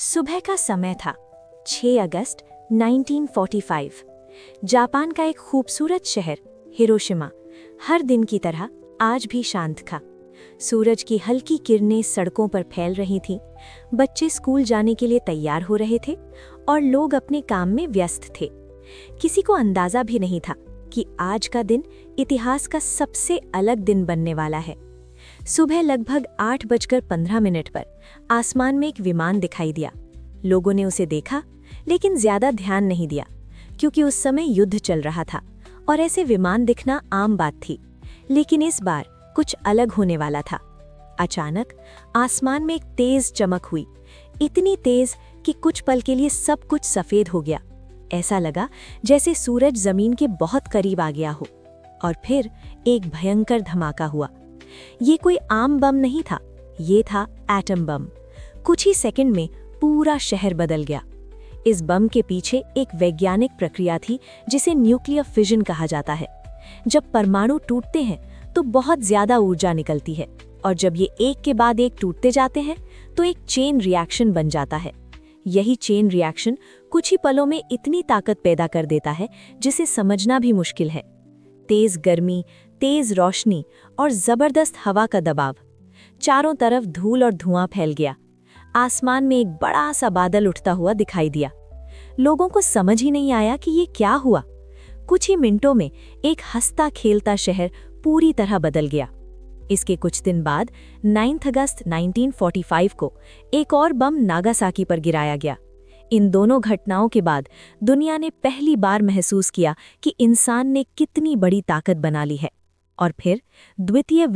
सुबह का समय था 6 अगस्त 1945। जापान का एक खूबसूरत शहर हिरोशिमा हर दिन की तरह आज भी शांत था। सूरज की हल्की किरणें सड़कों पर फैल रही थीं, बच्चे स्कूल जाने के लिए तैयार हो रहे थे और लोग अपने काम में व्यस्त थे। किसी को अंदाजा भी नहीं था कि आज का दिन इतिहास का सबसे अलग दिन बनने वाला है। सुबह लगभग 8:15 पर आसमान में एक विमान दिखाई दिया। लोगों ने उसे देखा, लेकिन ज्यादा ध्यान नहीं दिया क्योंकि उस समय युद्ध चल रहा था और ऐसे विमान दिखना आम बात थी। लेकिन इस बार कुछ अलग होने वाला था। अचानक आसमान में एक तेज चमक हुई, इतनी तेज कि कुछ पल के लिए सब कुछ सफेद हो गया। ऐसा लगा जैसे सूरज जमीन के बहुत करीब आ गया हो। और फिर एक भयंकर धमाका हुआ। ये कोई आम बम नहीं था, ये था एटम बम। कुछ ही सेकंड में पूरा शहर बदल गया। इस बम के पीछे एक वैज्ञानिक प्रक्रिया थी जिसे न्यूक्लियर फिजन कहा जाता है। जब परमाणु टूटते हैं तो बहुत ज्यादा ऊर्जा निकलती है, और जब ये एक के बाद एक टूटते जाते हैं तो एक चेन रिएक्शन बन जाता है। यही चेन रिएक्शन कुछ ही पलों में इतनी ताकत पैदा कर देता है जिसे समझना भी मुश्किल है। तेज गर्मी, तेज रोशनी और जबरदस्त हवा का दबाव। चारों तरफ धूल और धुआं फैल गया। आसमान में एक बड़ा सा बादल उठता हुआ दिखाई दिया। लोगों को समझ ही नहीं आया कि ये क्या हुआ। कुछ ही मिनटों में एक हंसता खेलता शहर पूरी तरह बदल गया। इसके कुछ दिन बाद 9 अगस्त 1945 को एक और बम नागासाकी पर गिराया गया। इन दोनों घटनाओं के बाद दुनिया ने पहली बार महसूस किया कि इंसान ने कितनी बड़ी ताकत बना ली है। और फिर द्वितीय